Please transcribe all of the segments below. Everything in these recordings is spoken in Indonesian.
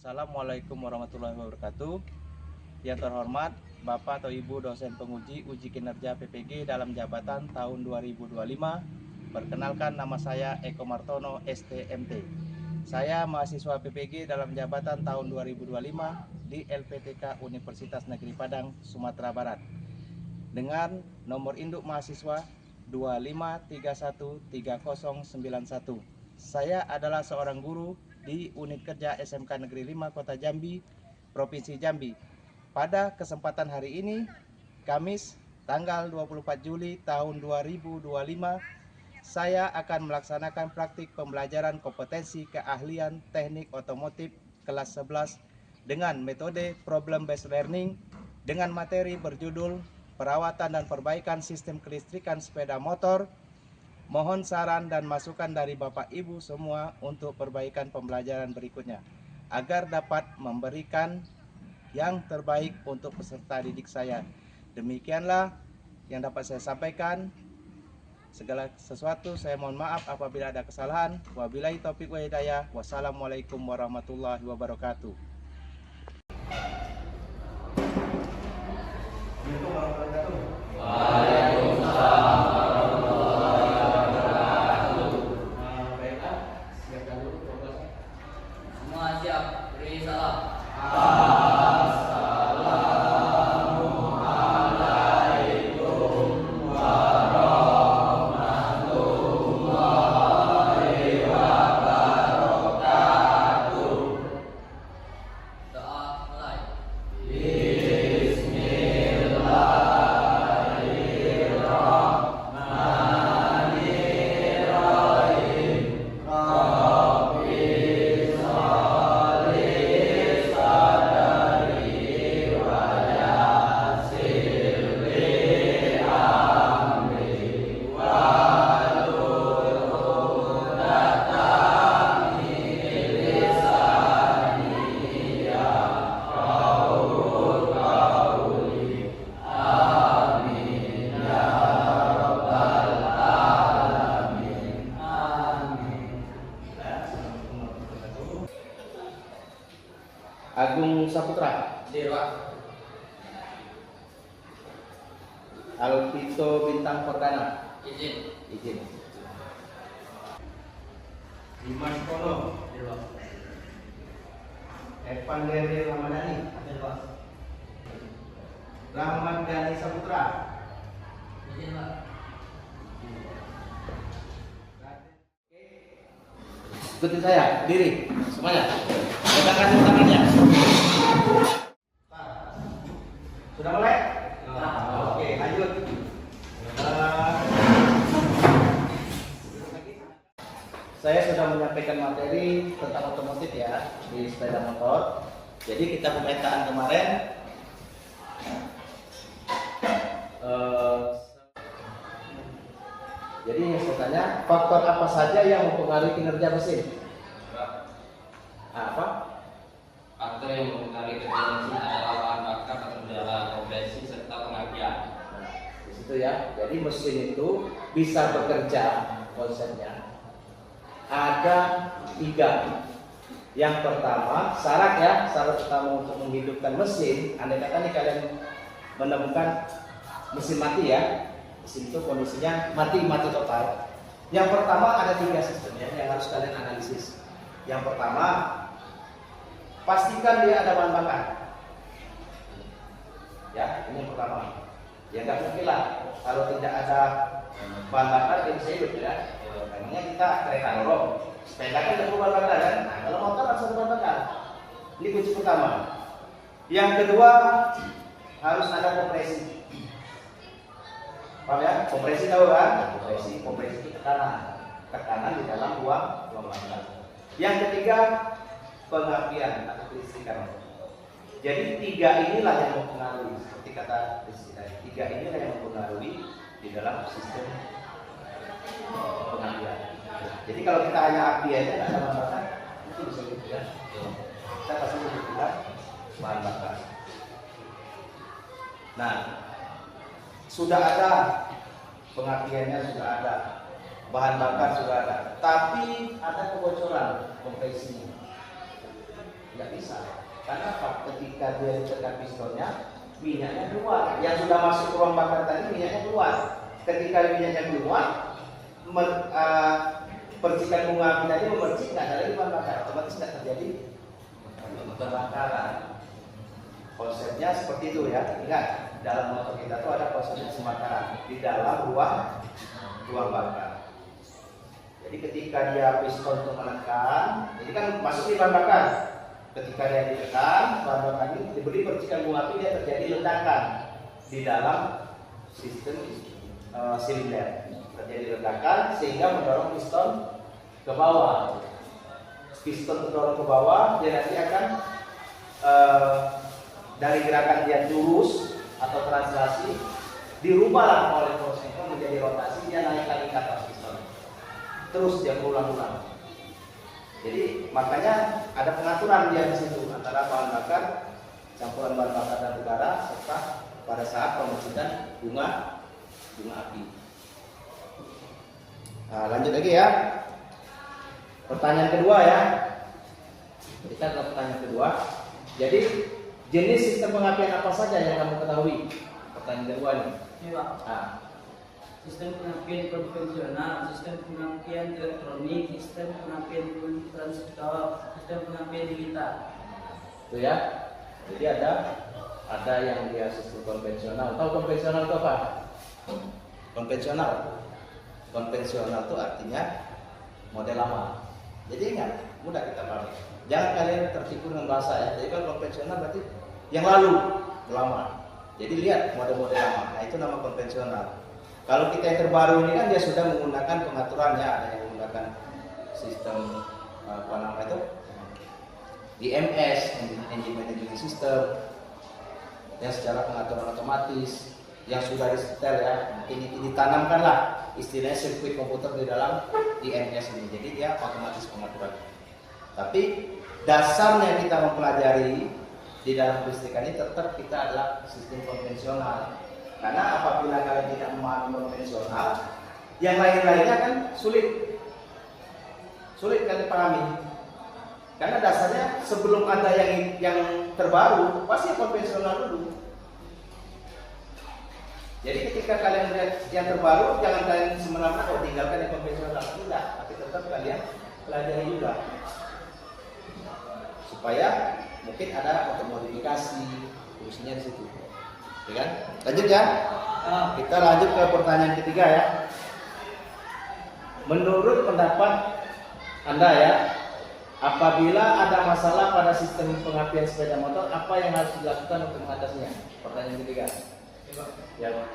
Assalamualaikum warahmatullahi wabarakatuh. Yang terhormat Bapak atau Ibu dosen penguji uji kinerja PPG dalam jabatan tahun 2025. Perkenalkan, nama saya Eko Martono STMT. Saya mahasiswa PPG dalam jabatan tahun 2025 di LPTK Universitas Negeri Padang, Sumatera Barat. Dengan nomor induk mahasiswa 25313091. Saya adalah seorang guru di unit kerja SMK Negeri 5 Kota Jambi, Provinsi Jambi. Pada kesempatan hari ini, Kamis tanggal 24 Juli tahun 2025, saya akan melaksanakan praktik pembelajaran kompetensi keahlian teknik otomotif kelas 11 dengan metode problem based learning dengan materi berjudul perawatan dan perbaikan sistem kelistrikan sepeda motor. Mohon saran dan masukan dari Bapak Ibu semua untuk perbaikan pembelajaran berikutnya agar dapat memberikan yang terbaik untuk peserta didik saya. Demikianlah yang dapat saya sampaikan. Segala sesuatu saya mohon maaf apabila ada kesalahan. Wabillahi taufiq wa hidayah. Wassalamualaikum warahmatullahi wabarakatuh. Semua siap, beri salam. Doa mulai. Agung Saputra, Dewa. Alvito Bintang Perdana, Izin. izin. Dimas Kono, Dewa. Evan Deri Ramadhani, Dewa. Rahmat Dhani Saputra. Izin, Pak. Ikuti saya, diri semuanya. Tegakkan tangannya. Sudah mulai? Oke, lanjut. Saya sudah menyampaikan materi tentang otomotif ya di sepeda motor. Jadi kita pemetaan kemarin jadi saya tanya, faktor apa saja yang mempengaruhi kinerja mesin? Apa? Faktor yang mempengaruhi kerja mesin adalah bahan bakar, kendala kompresi, serta pengapian. Di situ ya. Jadi mesin itu bisa bekerja, konsepnya ada 3. Yang pertama, syarat utama untuk menghidupkan mesin. Andai kata nih kalian menemukan mesin mati ya, mesin itu kondisinya mati total. Yang pertama ada 3 sistem ya, yang harus kalian analisis. Yang pertama, pastikan dia ada bahan bakar. Ya, ini yang pertama. Ya nggak mungkin lah kalau tidak ada bahan bakar dia bisa hidup ya. Karena kita kereta dorong, sepeda kan ada bahan bakar kan. Nah, kalau motor harus ada bahan bakar. Ini kunci pertama. Yang kedua, harus ada kompresi. Paham ya? Kompresi tahu kan? Kompresi itu tekanan di dalam ruang bakar. Yang ketiga, pengapian atau kelistrikan. Jadi 3 inilah yang mempengaruhi, seperti kata Rizky tadi. 3 inilah yang mempengaruhi di dalam sistem pengapian. Jadi kalau kita hanya api aja nggak ada bahan bakar, itu bisa gitu ya. Kita pasti membutuhkan bahan bakar. Nah, sudah ada pengapiannya, sudah ada bahan bakar, sudah ada, tapi ada kebocoran kompresinya. Tidak bisa. Karena apa? Ketika dia ditekan pistonnya, minyaknya keluar. Yang sudah masuk ke ruang bakar tadi minyaknya keluar. Ketika minyaknya keluar, percikan bunga api tadi memercik, nggak ada lagi bahan bakar, otomatis nggak terjadi pembakaran. Konsepnya seperti itu ya. Ingat, dalam motor kita tuh ada konsepnya pembakaran di dalam ruang bakar. Jadi ketika dia piston untuk menekan, ini kan masuk di bahan bakar. Ketika dia ditekan, bahan bakar ini diberi percikan bunga api, dia terjadi ledakan di dalam sistem silinder. Terjadi ledakan sehingga mendorong piston ke bawah. Piston mendorong ke bawah, dia nanti akan dari gerakan dia lurus atau translasi dirubahlah oleh proses menjadi rotasi, dia naik lagi ke atas piston. Terus dia berulang-ulang. Jadi makanya ada pengaturan dia di situ antara bahan bakar, campuran bahan bakar dan udara, serta pada saat pemecikan bunga api. Nah, lanjut lagi ya. Pertanyaan kedua ya. Kita ke pertanyaan kedua. Jadi jenis sistem pengapian apa saja yang kamu ketahui? Pertanyaan kedua nih. Iya. Nah, Sistem pengapian konvensional, sistem pengapian elektronik, sistem pengapian transistor, sistem pengapian digital. itu ya. Jadi ada yang dia sistem konvensional. Tahu konvensional itu apa? Konvensional itu artinya model lama. Jadi ingat, mudah kita pahami. Jangan kalian tertipu dengan bahasa ya. Jadi kan konvensional berarti yang lalu, lama. Jadi lihat model-model lama. Nah itu nama konvensional. Kalau kita yang terbaru ini kan dia sudah menggunakan pengaturannya, ada yang menggunakan sistem apa nama itu, DMS, Engine Management System, yang secara pengaturan otomatis, yang sudah disetel ya, mungkin ditanamkanlah istilahnya sirkuit komputer di dalam DMS ini, jadi dia otomatis pengaturan. Tapi dasarnya kita mempelajari di dalam kelistrikan ini tetap kita adalah sistem konvensional. Karena apabila kalian tidak memahami konvensional, yang lain-lainnya kan sulit kalian pahami. Karena dasarnya sebelum ada yang terbaru, pasti konvensional dulu. Jadi ketika kalian lihat yang terbaru, jangan kalian semena-mena tinggalkan yang konvensional. Tidak, tapi tetap kalian pelajari juga. Supaya mungkin ada modifikasi, fungsinya di situ. Ya kan? Lanjut ya. Kita lanjut ke pertanyaan ketiga ya. Menurut pendapat Anda ya, apabila ada masalah pada sistem pengapian sepeda motor, apa yang harus dilakukan untuk mengatasinya? Pertanyaan ketiga. Ya.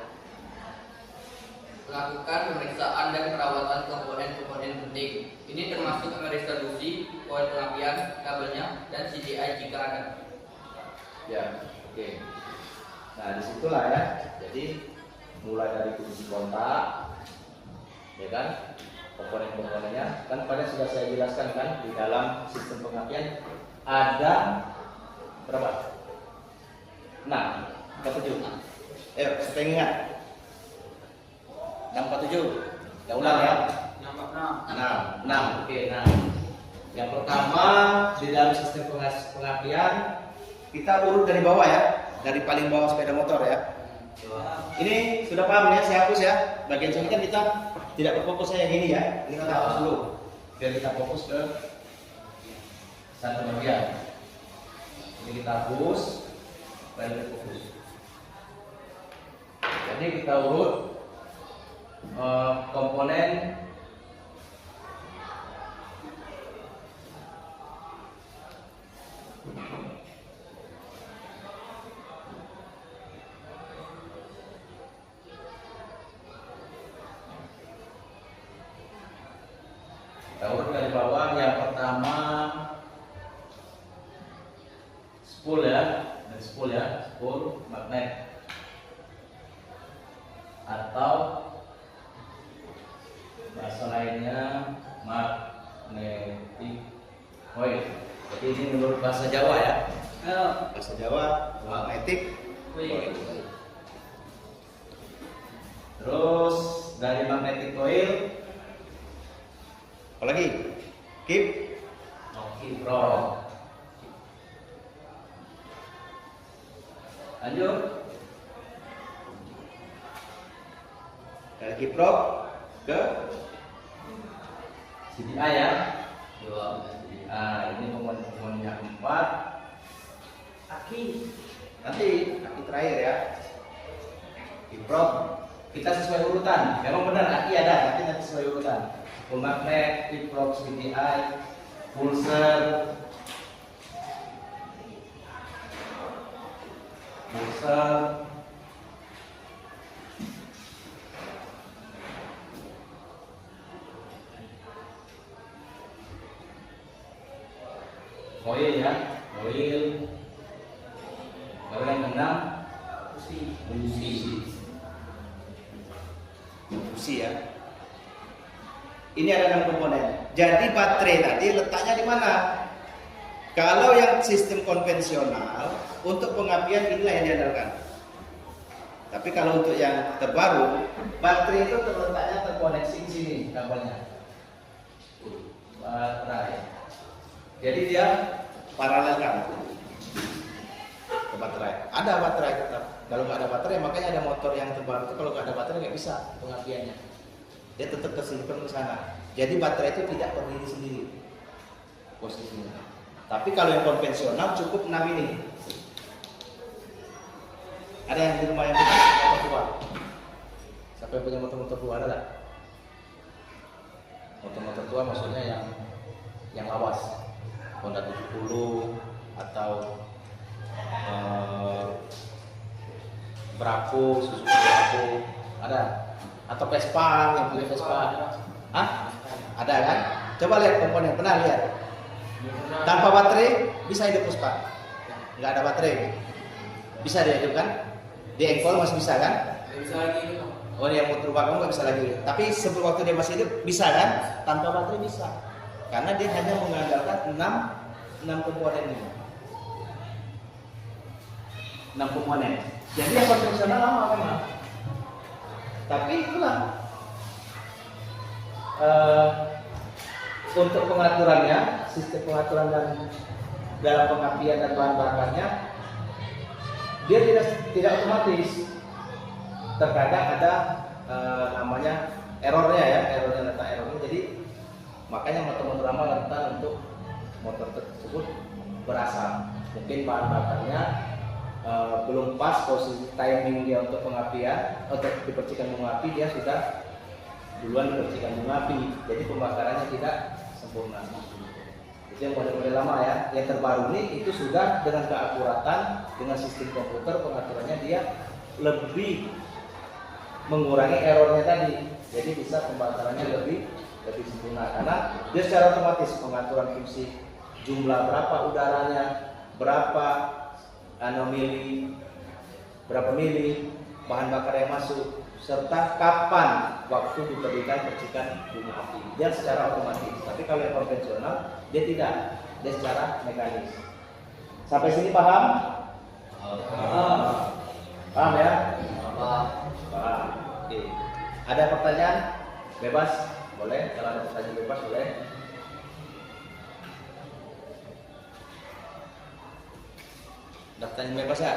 Lakukan pemeriksaan dan perawatan komponen-komponen penting. Ini termasuk redistribusi, koil pengapian, kabelnya, dan CDI jika ada. Ya, oke. Nah, disitulah ya. Jadi mulai dari fungsi kontak, ya kan, komponen-komponennya. Kan pada sudah saya jelaskan kan di dalam sistem pengapian ada berapa? 6, 47. Ayo, supaya ingat. 647. Ya ulang ya. 6. Oke, nah. Yang pertama di dalam sistem pengapian kita urut dari bawah ya. Dari paling bawah sepeda motor ya. Ini sudah paham ya, saya hapus ya. Bagian sini kan kita tidak berfokus saya gini ya. Ini kita hapus dulu. Biar kita fokus ke satu bagian. Ini kita hapus, lalu fokus. Jadi kita urut komponen urut dari bawah. Yang pertama spool ya, dari spool ya, spool magnet atau bahasa lainnya magnetic coil. Jadi ini menurut bahasa Jawa ya. Bahasa Jawa magnetic coil. Terus dari magnetic coil apa lagi? Keep rod. Lanjut. Dari kiprok ke CDI ya. Dua. Ini komponen yang keempat. Aki. nanti terakhir ya. Kiprok. Kita sesuai urutan. Memang benar aki ada, tapi nanti sesuai urutan. Pemagnet, kiprok, CDI, pulser, koil ya, koil. Lalu yang keenam, busi. Busi ya. Ini ada 6 komponen. Jadi baterai tadi letaknya di mana? Kalau yang sistem konvensional untuk pengapian inilah yang diandalkan. Tapi kalau untuk yang terbaru, Baterai itu terletaknya terkoneksi di sini kabelnya. Baterai. jadi dia paralelkan ke baterai. Ada baterai tetap. Kalau nggak ada baterai, makanya ada motor yang terbaru itu kalau nggak ada baterai nggak bisa pengapiannya. Dia tetap tersimpan ke sana. Jadi baterai itu tidak berdiri sendiri posisinya. Tapi kalau yang konvensional cukup 6 ini. Ada yang di rumah yang punya motor tua? Siapa yang punya motor tua ada nggak? Motor tua maksudnya yang lawas, Honda 70 atau Bravo, Suzuki Bravo, ada? Atau Vespa, yang punya Vespa? Hah? Ada kan? Coba lihat komponen, pernah lihat? Tanpa baterai bisa hidup Vespa? Nggak ada baterai, bisa dia hidup kan? Di engkol masih bisa kan? Bisa lagi. Oh, yang motor kamu nggak bisa lagi. Tapi sebelum waktu dia masih hidup bisa kan? Tanpa baterai bisa. Karena dia hanya mengandalkan 6 komponen ini. 6 komponen. Jadi yang konvensional lama memang. Tapi itulah untuk pengaturannya, sistem pengaturan dan dalam pengapian dan bahan bakarnya, dia tidak otomatis. Terkadang ada namanya errornya ya, letak errornya. Jadi makanya motor-motor lama rentan untuk motor tersebut berasap. Mungkin bahan bakarnya belum pas posisi timing dia untuk pengapian, untuk dipercikan bunga api, dia sudah duluan dipercikan bunga api. Jadi pembakarannya tidak sempurna. Itu yang model-model lama ya. Yang terbaru ini itu sudah dengan keakuratan, dengan sistem komputer pengaturannya dia lebih mengurangi errornya tadi. Jadi bisa pembakarannya lebih sempurna karena dia secara otomatis pengaturan fungsi jumlah berapa udaranya, berapa berapa mili bahan bakar yang masuk, serta kapan waktu diberikan percikan bunga api. Dia secara otomatis. Tapi kalau yang konvensional dia tidak, dia secara mekanis. Sampai sini paham? Paham ya? Paham. Oke. Ada pertanyaan? Bebas, boleh. Kalau ada pertanyaan bebas boleh. Ada pertanyaan bebas ya?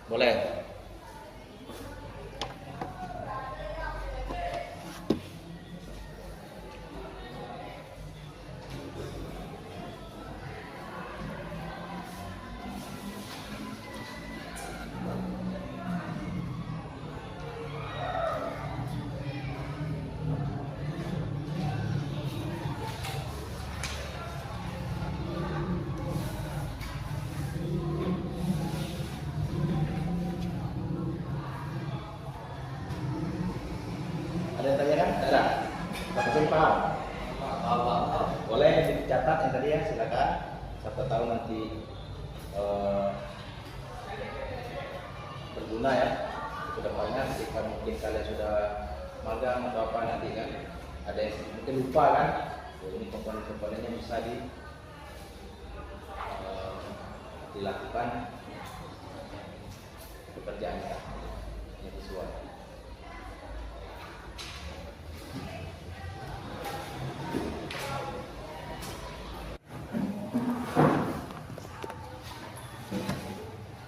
Boleh. Ada yang tanyakan? Ada. Sampai sini paham? Boleh dicatat yang tadi ya, silakan. Siapa tahu nanti berguna ya. Kedepannya ketika mungkin kalian sudah magang atau apa nanti kan, ada yang mungkin lupa kan. Ini komponen-komponennya bisa dilakukan pekerjaannya yang sesuai.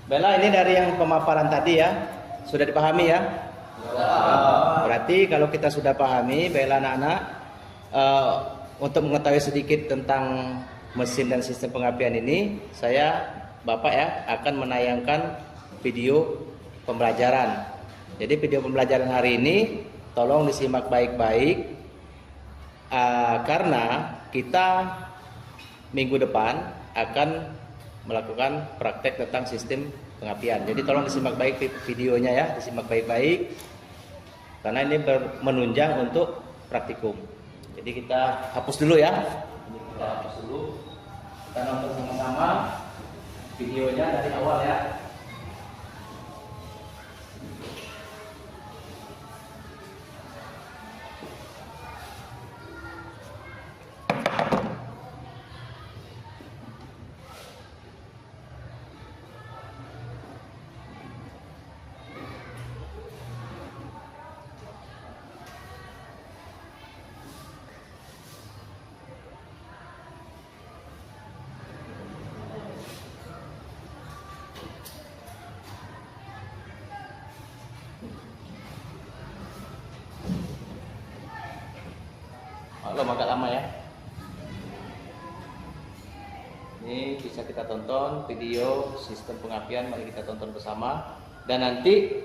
Bella, ini dari yang pemaparan tadi ya, sudah dipahami ya? Berarti kalau kita sudah pahami, Bella anak-anak, untuk mengetahui sedikit tentang mesin dan sistem pengapian ini, Bapak ya, akan menayangkan video pembelajaran. Jadi video pembelajaran hari ini tolong disimak baik-baik, karena kita minggu depan akan melakukan praktek tentang sistem pengapian. Jadi tolong disimak baik videonya ya, disimak baik-baik, karena ini menunjang untuk praktikum. Jadi kita hapus dulu ya. Ini kita hapus dulu. Kita nonton sama-sama videonya dari awal ya. Maklum agak lama ya. Ini bisa kita tonton video sistem pengapian, mari kita tonton bersama. Dan nanti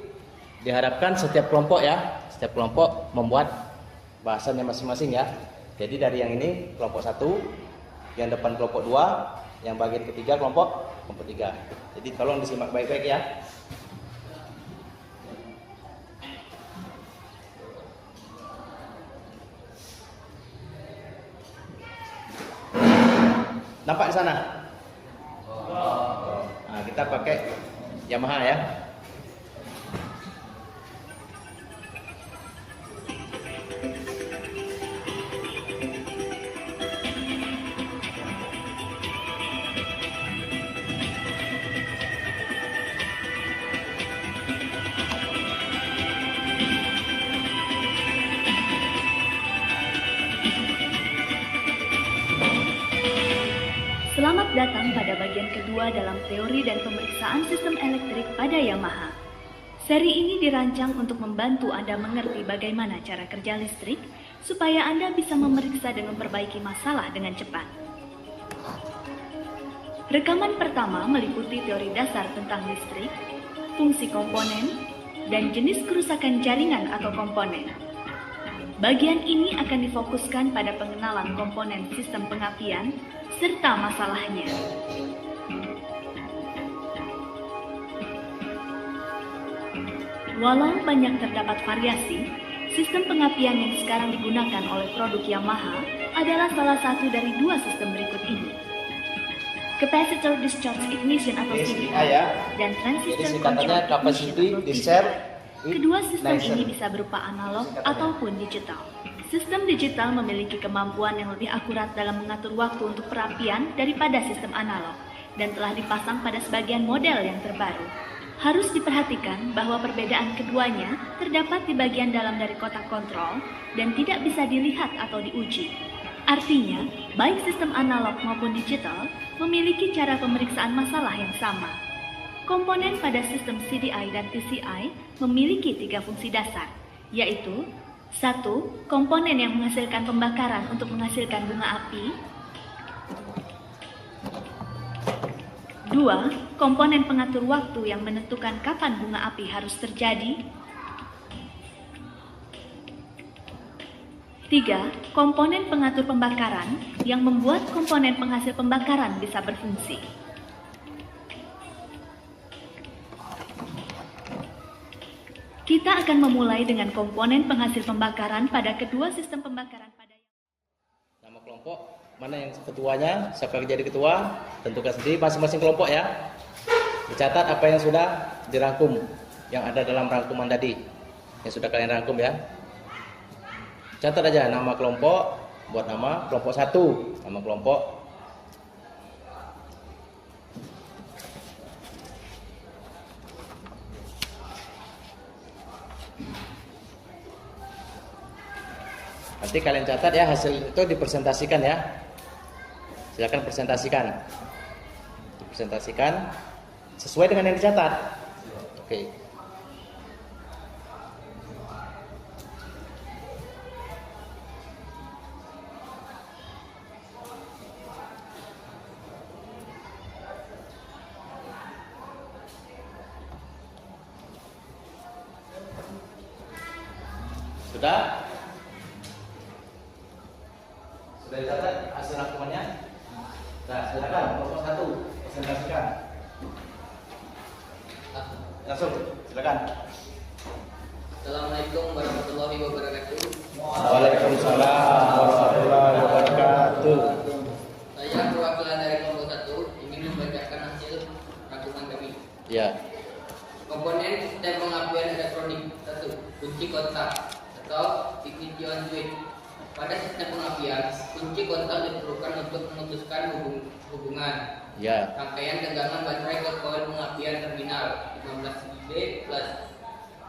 diharapkan setiap kelompok membuat bahasannya masing-masing ya. Jadi dari yang ini kelompok 1, yang depan kelompok 2, yang bagian ketiga kelompok 3. Jadi tolong disimak baik-baik ya. Nampak di sana? Nah, kita pakai Yamaha ya. Selamat datang pada bagian kedua dalam teori dan pemeriksaan sistem elektrik pada Yamaha. Seri ini dirancang untuk membantu Anda mengerti bagaimana cara kerja listrik, supaya Anda bisa memeriksa dan memperbaiki masalah dengan cepat. Rekaman pertama meliputi teori dasar tentang listrik, fungsi komponen, dan jenis kerusakan jaringan atau komponen. Bagian ini akan difokuskan pada pengenalan komponen sistem pengapian serta masalahnya. Walau banyak terdapat variasi, sistem pengapian yang sekarang digunakan oleh produk Yamaha adalah salah satu dari 2 sistem berikut ini. Capacitor Discharge Ignition atau CDI dan Transistor Control Ignition atau TCI. Kedua sistem ini bisa berupa analog ataupun digital. Sistem digital memiliki kemampuan yang lebih akurat dalam mengatur waktu untuk perapian daripada sistem analog dan telah dipasang pada sebagian model yang terbaru. Harus diperhatikan bahwa perbedaan keduanya terdapat di bagian dalam dari kotak kontrol dan tidak bisa dilihat atau diuji. Artinya, baik sistem analog maupun digital memiliki cara pemeriksaan masalah yang sama. Komponen pada sistem CDI dan TCI memiliki 3 fungsi dasar, yaitu 1. Komponen yang menghasilkan pembakaran untuk menghasilkan bunga api. 2. Komponen pengatur waktu yang menentukan kapan bunga api harus terjadi. 3. Komponen pengatur pembakaran yang membuat komponen penghasil pembakaran bisa berfungsi. Kita akan memulai dengan komponen penghasil pembakaran pada kedua sistem pembakaran pada Nama kelompok, mana yang ketuanya, siapa yang jadi ketua, tentukan sendiri masing-masing kelompok ya. Dicatat apa yang sudah dirangkum, yang ada dalam rangkuman tadi, yang sudah kalian rangkum ya. Catat aja nama kelompok, buat nama kelompok 1, nama kelompok. Nanti kalian catat ya, hasil itu dipresentasikan ya. Silakan presentasikan. Dipresentasikan Sesuai dengan yang dicatat. Oke. Sudah? Sudah dicatat hasil rangkumannya? Nah, silakan kelompok 1 presentasikan. Langsung, silakan. Assalamualaikum warahmatullahi wabarakatuh. Waalaikumsalam warahmatullahi wabarakatuh. Saya perwakilan dari kelompok 1 ingin membacakan hasil rangkuman kami. Ya. Komponen sistem pengapian elektronik 1. Kunci kontak atau ignition switch. Pada sistem pengapian, kunci kontak diperlukan untuk memutuskan hubungan Ya. rangkaian tegangan baterai ke koil pengapian terminal 15V plus.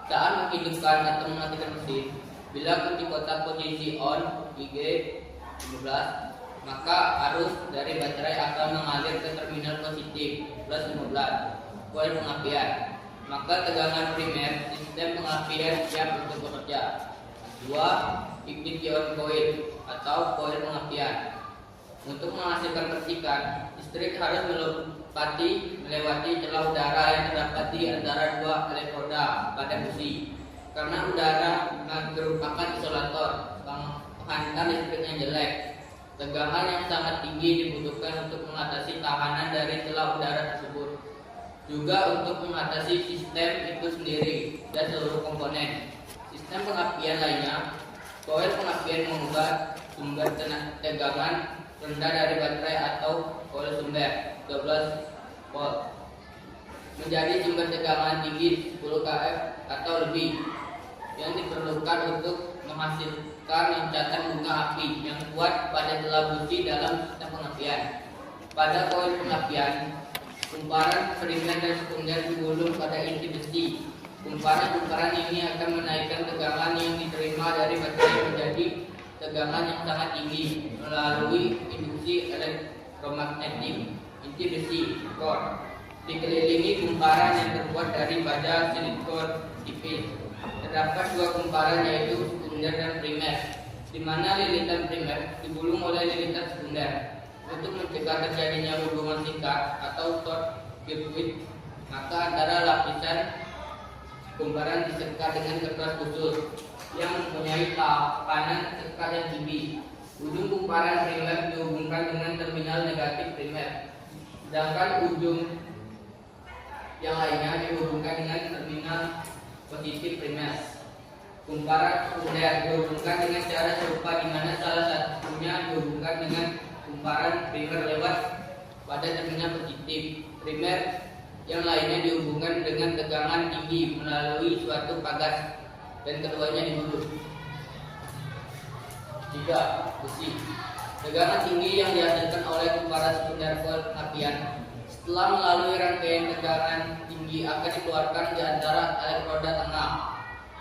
Saat menghidupkan atau mematikan mesin, bila kunci kontak posisi on IG 15, maka arus dari baterai akan mengalir ke terminal positif plus 15 koil pengapian. Maka tegangan primer sistem pengapian siap untuk bekerja. 2. Ignition coil atau koil pengapian. Untuk menghasilkan percikan, listrik harus melewati celah udara yang terdapat di antara dua elektroda pada busi. Karena udara merupakan isolator, penghantar listrik yang jelek. Tegangan yang sangat tinggi dibutuhkan untuk mengatasi tahanan dari celah udara tersebut. Juga untuk mengatasi sistem itu sendiri dan seluruh komponen. Sistem pengapian lainnya, koil pengapian mengubah sumber tegangan rendah dari baterai atau koil sumber 12 volt menjadi sumber tegangan tinggi 10 kF atau lebih yang diperlukan untuk menghasilkan loncatan bunga api yang kuat pada celah busi dalam sistem pengapian. Pada koil pengapian, kumparan primer dan sekunder digulung pada inti besi. Kumparan ini akan menaikkan tegangan yang diterima dari baterai menjadi tegangan yang sangat tinggi melalui induksi elektromagnetik inti besi core. Dikelilingi kumparan yang terbuat dari baja silikon tipis. Terdapat dua kumparan yaitu sekunder dan primer, di mana lilitan primer digulung oleh lilitan sekunder. Untuk mencegah terjadinya hubungan singkat atau short circuit, maka antara lapisan kumparan disekat dengan kertas khusus yang mempunyai tekanan sekat yang tinggi. Ujung kumparan primer dihubungkan dengan terminal negatif primer, sedangkan ujung yang lainnya dihubungkan dengan terminal positif primer. Kumparan sekunder dihubungkan dengan cara serupa, di mana salah satunya dihubungkan dengan kumparan primer lewat pada terminal positif primer, yang lainnya dihubungkan dengan tegangan tinggi melalui suatu pagas dan keduanya digulung. 3. Besi. Tegangan tinggi yang dihasilkan oleh kumparan sekunder koil pengapian setelah melalui rangkaian tegangan tinggi akan dikeluarkan di antara elektroda tengah,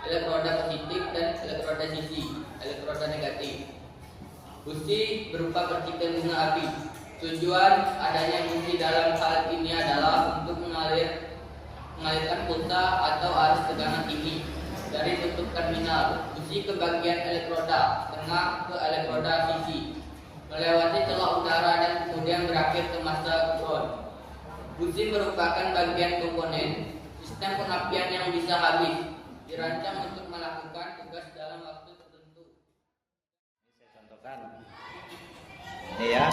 elektroda positif, dan elektroda sisi, elektroda negatif. Busi berupa percikan bunga api. Tujuan adanya busi dalam hal ini adalah untuk mengalirkan pulsa atau arus tegangan tinggi dari tutup terminal busi ke bagian elektroda tengah ke elektroda sisi, melewati celah udara dan kemudian berakhir ke masa ground. Busi merupakan bagian komponen sistem pengapian yang bisa habis, dirancang untuk melakukan tugas dalam waktu tertentu. Saya contohkan. Ini ya.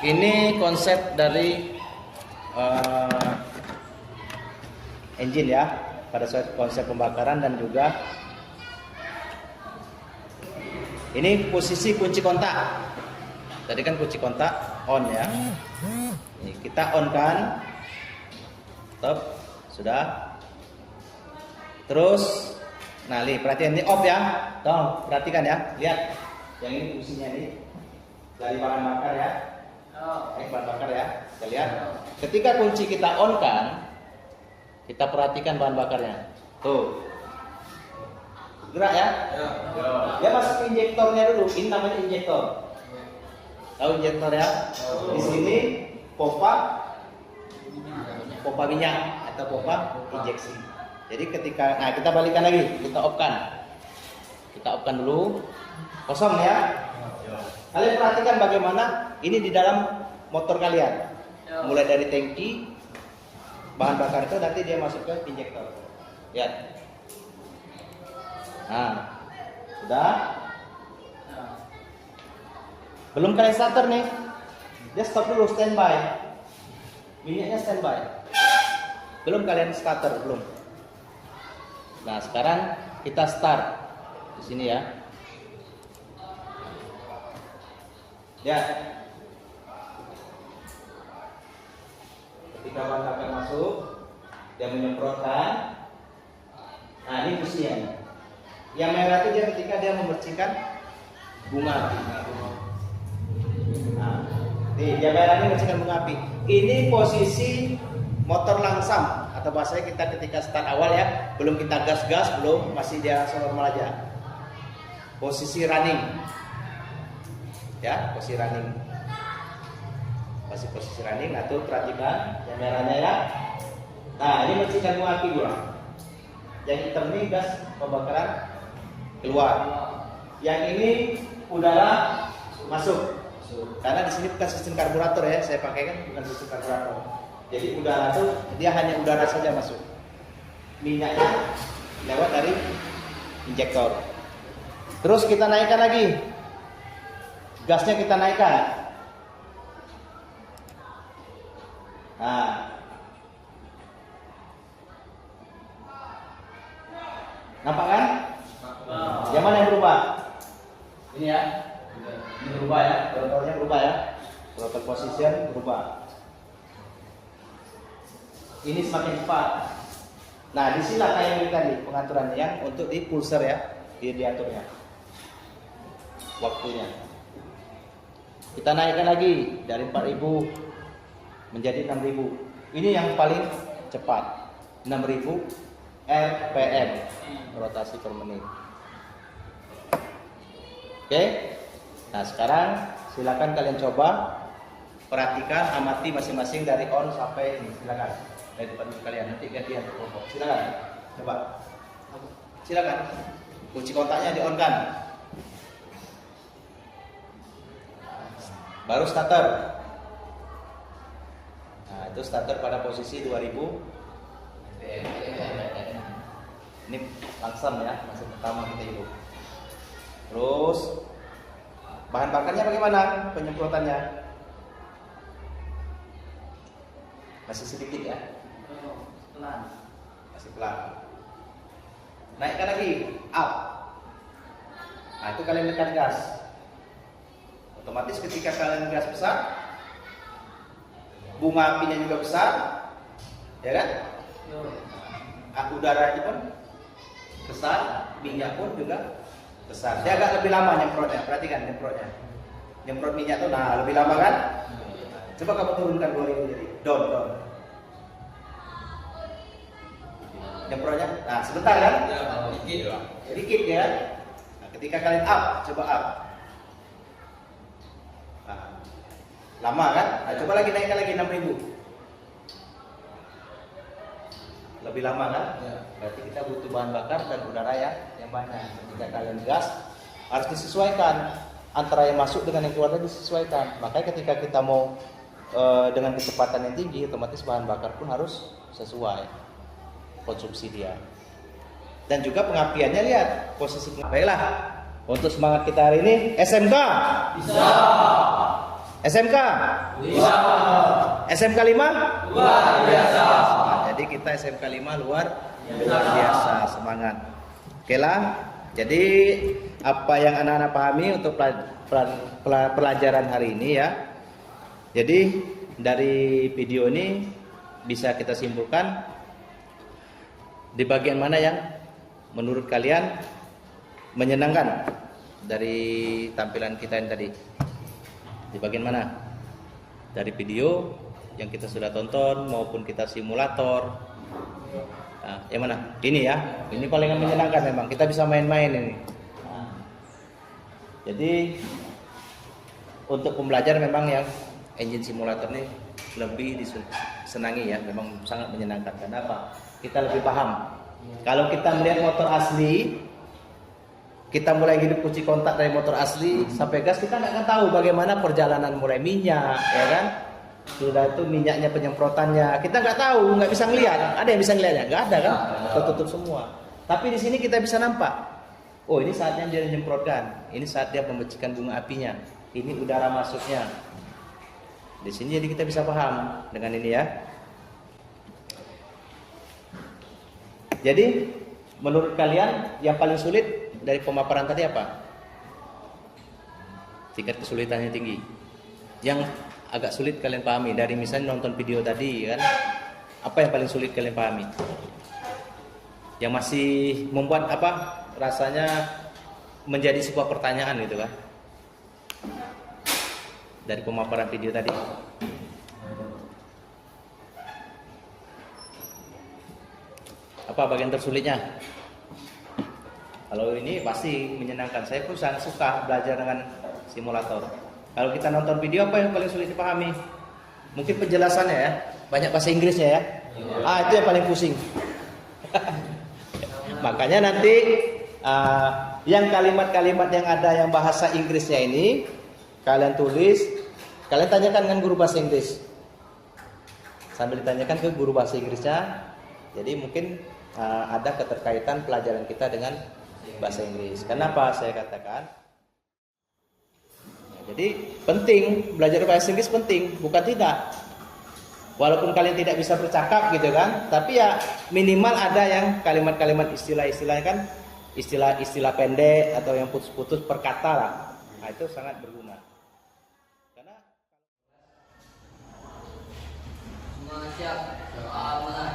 Ini konsep dari engine ya, pada saat konsep pembakaran, dan juga ini posisi kunci kontak. Tadi kan kunci kontak on ya. Ini kita on kan, stop, sudah. Terus, nah lihat, perhatian ini off ya. Tolong perhatikan ya, lihat. Yang ini fungsinya ini dari bahan bakar ya. Baik, bahan bakar ya. Kita lihat. Ketika kunci kita on kan, kita perhatikan bahan bakarnya. Tuh. Gerak ya? Ya masuk injektornya dulu. Ini namanya injektor. Tahu injektor ya? Di sini pompa pompa minyak atau pompa injeksi. Jadi ketika, nah kita balikan lagi, kita off-kan dulu, kosong ya. Kalian perhatikan bagaimana ini di dalam motor kalian, mulai dari tangki bahan bakar itu nanti dia masuk ke injektor. Lihat. Nah, sudah. Belum kalian starter nih, dia stop dulu, standby. Minyaknya standby. Belum kalian starter, belum. Nah, sekarang kita start di sini ya. Ya. Ketika bahan bakar masuk, dia menyemprotkan. Nah, ini fungsinya. Yang merah itu dia ketika dia membersihkan bunga api. Nah, nih, dia merah ini membersihkan bunga api. Ini posisi motor langsam atau bahasanya kita ketika start awal ya, belum kita gas, belum, masih dia normal aja. Posisi running. Ya, posisi running. Masih posisi running, nah tuh perhatikan yang merahnya ya. Nah, ini membersihkan bunga api dua. Yang hitam ini gas pembakaran keluar. Yang ini udara masuk. Karena di sini bukan sistem karburator ya, saya pakai kan bukan sistem karburator. Jadi udara tuh dia hanya udara saja masuk. Minyaknya lewat dari injektor. Terus kita naikkan lagi. Gasnya kita naikkan. Nah. Nampak kan? Yang mana yang berubah? Ini ya. Ini berubah ya. Throttle-nya berubah ya. Throttle position berubah. Ini semakin cepat. Nah, disinilah timing tadi pengaturannya yang untuk di pulser ya, diaturnya. Waktunya. Kita naikkan lagi dari 4.000 menjadi 6.000. Ini yang paling cepat. 6.000 RPM rotasi per menit. Oke. Nah, sekarang silakan kalian coba perhatikan, amati masing-masing dari on sampai ini. Silakan. Dari depan kalian nanti gantian. Silakan. Coba. Silakan. Kunci kontaknya di on kan. Baru starter. Nah, itu starter pada posisi 2000. Ini langsam ya, masih pertama kita hidup. Terus bahan bakarnya bagaimana penyemprotannya? Masih sedikit ya? Pelan. Masih pelan. Naikkan lagi, up. Nah, itu kalian tekan gas. Otomatis ketika kalian gas besar, bunga apinya juga besar, ya kan? Udara pun besar, minyak pun juga besar. Dia agak lebih lama nyemprotnya. Perhatikan nyemprotnya. Nyemprot minyak tuh, nah lebih lama kan? Coba kamu turunkan dua ini jadi down. Nyemprotnya, nah sebentar kan? Sedikit ya. Nah, ketika kalian up, coba up. Nah, lama kan? Nah, coba lagi naikkan lagi 6.000. Lebih lama kan? Ya. Berarti kita butuh bahan bakar dan udara yang banyak. Ketika kalian gas harus disesuaikan antara yang masuk dengan yang keluar disesuaikan. Makanya ketika kita mau dengan kecepatan yang tinggi, otomatis bahan bakar pun harus sesuai konsumsi dia. Dan juga pengapiannya lihat posisi. Baiklah, untuk semangat kita hari ini, SMK bisa. SMK bisa. SMK 5 luar biasa. Jadi kita SMK 5 luar biasa, semangat. Oke lah. Jadi apa yang anak-anak pahami untuk pelajaran hari ini ya. Jadi dari video ini bisa kita simpulkan di bagian mana yang menurut kalian menyenangkan dari tampilan kita yang tadi. Di bagian mana? Dari video yang kita sudah tonton maupun kita simulator. Nah, yang mana? Ini ya. Ini paling menyenangkan memang. Kita bisa main-main ini. Nah, jadi untuk pembelajar memang yang engine simulator ini lebih senangi ya, memang sangat menyenangkan. Kenapa? Kita lebih paham. Kalau kita melihat motor asli, kita mulai hidup kunci kontak dari motor asli sampai gas, kita nggak akan tahu bagaimana perjalanan mulai minyak, ya kan? Sudah itu minyaknya, penyemprotannya, kita nggak tahu, nggak bisa ngelihat. Ada yang bisa ngelihatnya? Nggak ada kan? Tertutup semua. Tapi di sini kita bisa nampak. Oh, ini saatnya dia menyemprotkan. Ini saat dia membecikan bunga apinya. Ini udara masuknya. Di sini jadi kita bisa paham dengan ini ya. Jadi menurut kalian yang paling sulit dari pemaparan tadi apa? Tingkat kesulitannya tinggi. Yang agak sulit kalian pahami dari misalnya nonton video tadi kan, apa yang paling sulit kalian pahami? Yang masih membuat apa? Rasanya menjadi sebuah pertanyaan gitu kan? Dari pemaparan video tadi. Apa bagian tersulitnya? Kalau ini pasti menyenangkan. Saya pun sangat suka belajar dengan simulator. Kalau kita nonton video, apa yang paling sulit dipahami? Mungkin penjelasannya ya, banyak bahasa Inggrisnya ya. Itu yang paling pusing. Makanya nanti yang kalimat-kalimat yang ada yang bahasa Inggrisnya ini kalian tulis, kalian tanyakan dengan guru bahasa Inggris. Sambil ditanyakan ke guru bahasa Inggrisnya. Jadi mungkin ada keterkaitan pelajaran kita dengan bahasa Inggris. Kenapa saya katakan? Jadi penting belajar bahasa Inggris, penting, bukan tidak. Walaupun kalian tidak bisa bercakap gitu kan, tapi ya minimal ada yang kalimat-kalimat istilah-istilah kan, istilah-istilah pendek atau yang putus-putus per kata lah. Nah, itu sangat berguna. Karena Semua siap. Doa mulai.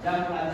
jam pelajaran